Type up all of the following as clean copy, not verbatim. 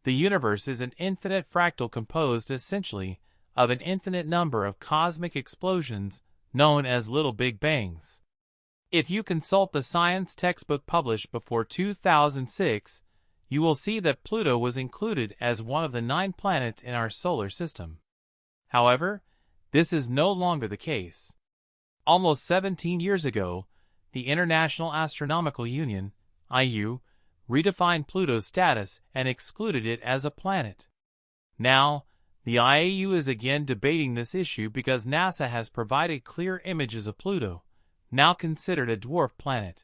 The universe is an infinite fractal composed essentially of an infinite number of cosmic explosions known as little Big Bangs. If you consult the science textbook published before 2006, you will see that Pluto was included as one of the 9 planets in our solar system. However, this is no longer the case. Almost 17 years ago, the International Astronomical Union, IU, redefined Pluto's status and excluded it as a planet. Now, the IAU is again debating this issue because NASA has provided clear images of Pluto, now considered a dwarf planet.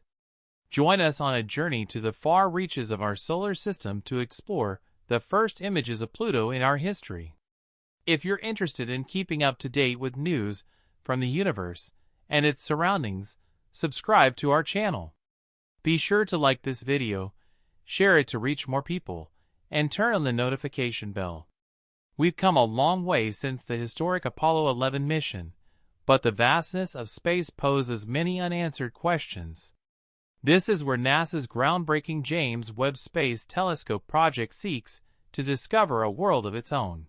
Join us on a journey to the far reaches of our solar system to explore the first images of Pluto in our history. If you're interested in keeping up to date with news from the universe and its surroundings, subscribe to our channel. Be sure to like this video, share it to reach more people, and turn on the notification bell. We've come a long way since the historic Apollo 11 mission, but the vastness of space poses many unanswered questions. This is where NASA's groundbreaking James Webb Space Telescope project seeks to discover a world of its own.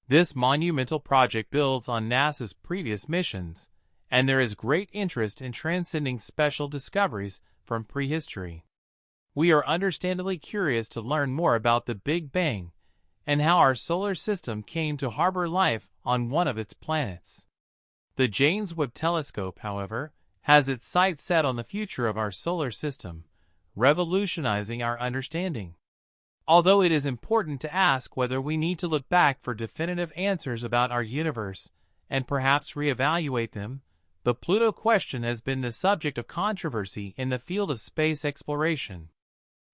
This monumental project builds on NASA's previous missions, and there is great interest in transcending special discoveries from prehistory. We are understandably curious to learn more about the Big Bang and how our solar system came to harbor life on one of its planets. The James Webb Telescope, however, has its sights set on the future of our solar system, revolutionizing our understanding. Although it is important to ask whether we need to look back for definitive answers about our universe and perhaps reevaluate them, the Pluto question has been the subject of controversy in the field of space exploration.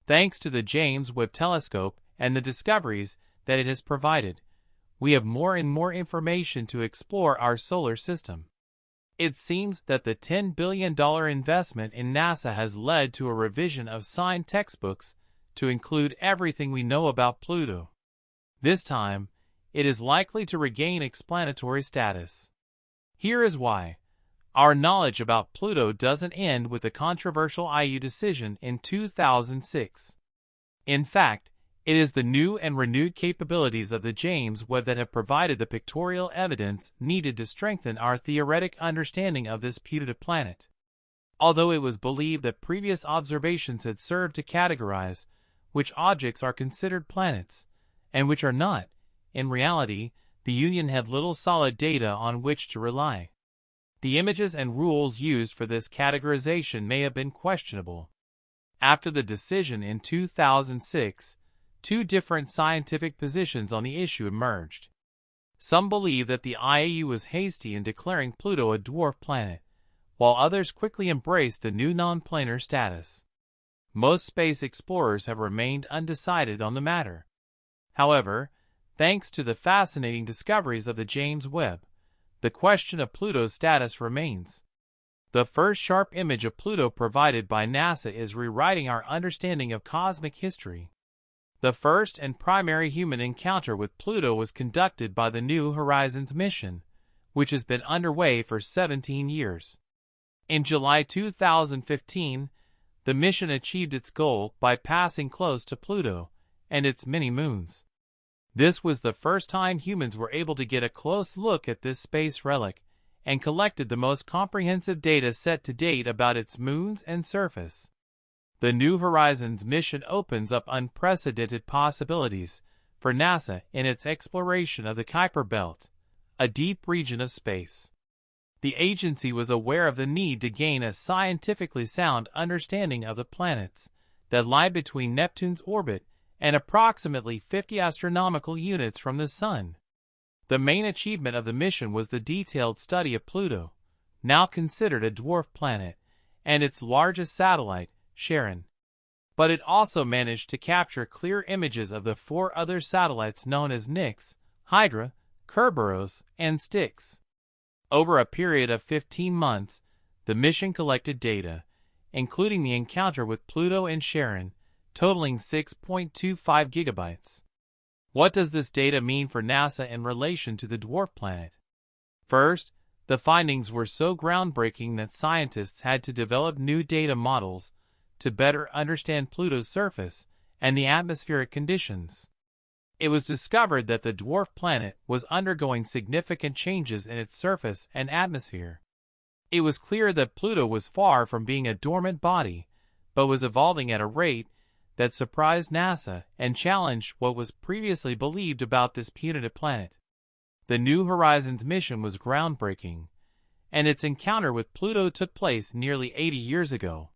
Thanks to the James Webb Telescope and the discoveries that it has provided, we have more and more information to explore our solar system. It seems that the $10 billion investment in NASA has led to a revision of science textbooks to include everything we know about Pluto. This time, it is likely to regain explanatory status. Here is why. Our knowledge about Pluto doesn't end with the controversial IU decision in 2006. In fact, it is the new and renewed capabilities of the James Webb that have provided the pictorial evidence needed to strengthen our theoretic understanding of this putative planet. Although it was believed that previous observations had served to categorize which objects are considered planets and which are not, in reality, the Union had little solid data on which to rely. The images and rules used for this categorization may have been questionable. After the decision in 2006, 2 different scientific positions on the issue emerged. Some believe that the IAU was hasty in declaring Pluto a dwarf planet, while others quickly embraced the new non-planar status. Most space explorers have remained undecided on the matter. However, thanks to the fascinating discoveries of the James Webb, the question of Pluto's status remains. The first sharp image of Pluto provided by NASA is rewriting our understanding of cosmic history. The first and primary human encounter with Pluto was conducted by the New Horizons mission, which has been underway for 17 years. In July 2015, the mission achieved its goal by passing close to Pluto and its many moons. This was the first time humans were able to get a close look at this space relic and collected the most comprehensive data set to date about its moons and surface. The New Horizons mission opens up unprecedented possibilities for NASA in its exploration of the Kuiper Belt, a deep region of space. The agency was aware of the need to gain a scientifically sound understanding of the planets that lie between Neptune's orbit and approximately 50 astronomical units from the Sun. The main achievement of the mission was the detailed study of Pluto, now considered a dwarf planet, and its largest satellite, Charon. But it also managed to capture clear images of the 4 other satellites known as Nix, Hydra, Kerberos, and Styx. Over a period of 15 months, the mission collected data, including the encounter with Pluto and Charon, totaling 6.25 gigabytes. What does this data mean for NASA in relation to the dwarf planet? First, the findings were so groundbreaking that scientists had to develop new data models to better understand Pluto's surface and the atmospheric conditions. it was discovered that the dwarf planet was undergoing significant changes in its surface and atmosphere. It was clear that Pluto was far from being a dormant body, but was evolving at a rate that surprised NASA and challenged what was previously believed about this putative planet. The New Horizons mission was groundbreaking, and its encounter with Pluto took place nearly 80 years ago.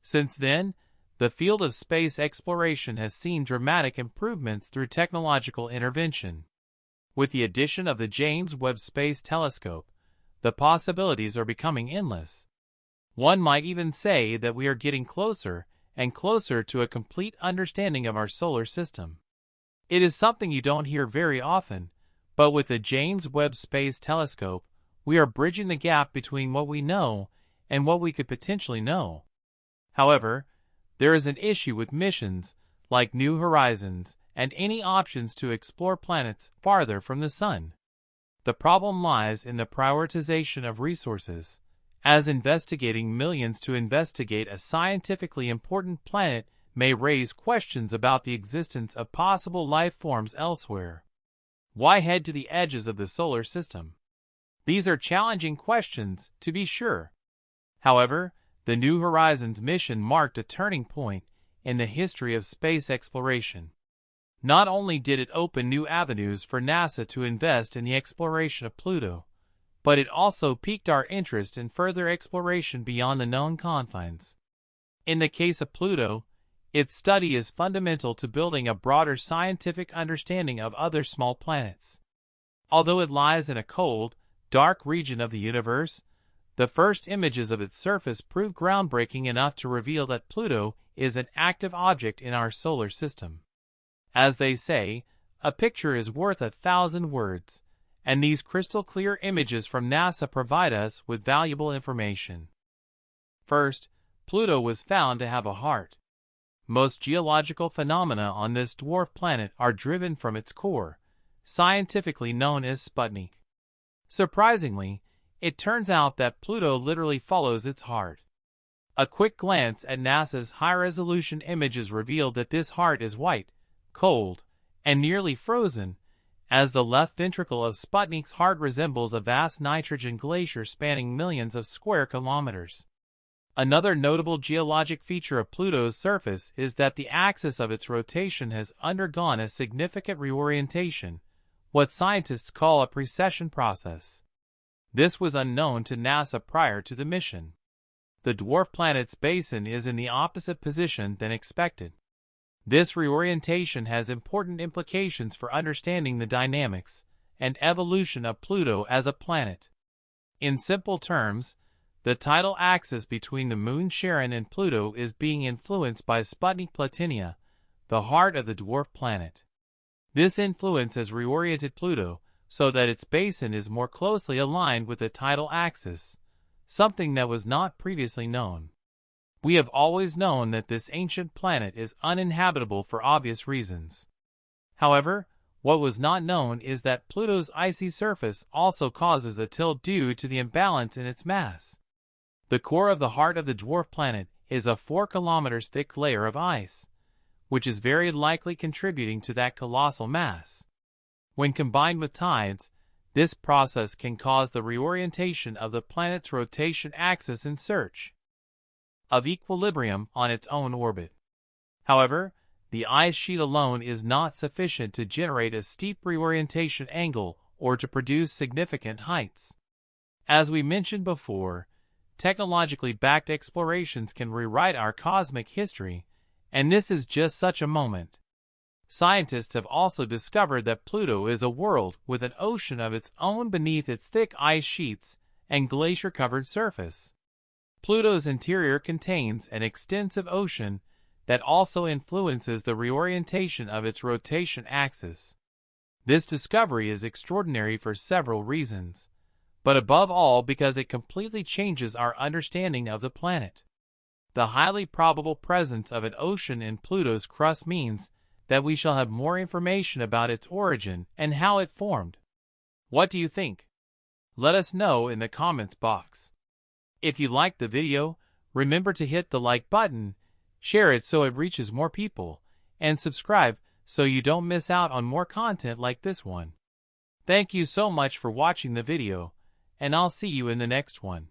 Since then, the field of space exploration has seen dramatic improvements through technological intervention. With the addition of the James Webb Space Telescope, the possibilities are becoming endless. One might even say that we are getting closer and closer to a complete understanding of our solar system. It is something you don't hear very often, but with the James Webb Space Telescope, we are bridging the gap between what we know and what we could potentially know. However, there is an issue with missions like New Horizons and any options to explore planets farther from the Sun. The problem lies in the prioritization of resources, as investigating millions to investigate a scientifically important planet may raise questions about the existence of possible life forms elsewhere. Why head to the edges of the solar system? These are challenging questions, to be sure. However, the New Horizons mission marked a turning point in the history of space exploration. Not only did it open new avenues for NASA to invest in the exploration of Pluto, but it also piqued our interest in further exploration beyond the known confines. In the case of Pluto, its study is fundamental to building a broader scientific understanding of other small planets. Although it lies in a cold, dark region of the universe, the first images of its surface prove groundbreaking enough to reveal that Pluto is an active object in our solar system. As they say, a picture is worth 1,000 words, and these crystal-clear images from NASA provide us with valuable information. First, Pluto was found to have a heart. Most geological phenomena on this dwarf planet are driven from its core, scientifically known as Sputnik. Surprisingly, it turns out that Pluto literally follows its heart. A quick glance at NASA's high-resolution images revealed that this heart is white, cold, and nearly frozen, as the left ventricle of Sputnik's heart resembles a vast nitrogen glacier spanning millions of square kilometers. Another notable geologic feature of Pluto's surface is that the axis of its rotation has undergone a significant reorientation, what scientists call a precession process. This was unknown to NASA prior to the mission. The dwarf planet's basin is in the opposite position than expected. This reorientation has important implications for understanding the dynamics and evolution of Pluto as a planet. In simple terms, the tidal axis between the moon Charon and Pluto is being influenced by Sputnik Plutinia, the heart of the dwarf planet. This influence has reoriented Pluto so that its basin is more closely aligned with the tidal axis, something that was not previously known. We have always known that this ancient planet is uninhabitable for obvious reasons. However, what was not known is that Pluto's icy surface also causes a tilt due to the imbalance in its mass. The core of the heart of the dwarf planet is a 4 kilometers thick layer of ice, which is very likely contributing to that colossal mass. When combined with tides, this process can cause the reorientation of the planet's rotation axis in search of equilibrium on its own orbit. However, the ice sheet alone is not sufficient to generate a steep reorientation angle or to produce significant heights. As we mentioned before, technologically backed explorations can rewrite our cosmic history, and this is just such a moment. Scientists have also discovered that Pluto is a world with an ocean of its own beneath its thick ice sheets and glacier-covered surface. Pluto's interior contains an extensive ocean that also influences the reorientation of its rotation axis. This discovery is extraordinary for several reasons, but above all because it completely changes our understanding of the planet. The highly probable presence of an ocean in Pluto's crust means that we shall have more information about its origin and how it formed. What do you think? Let us know in the comments box. If you liked the video, remember to hit the like button, share it so it reaches more people, and subscribe so you don't miss out on more content like this one. Thank you so much for watching the video, and I'll see you in the next one.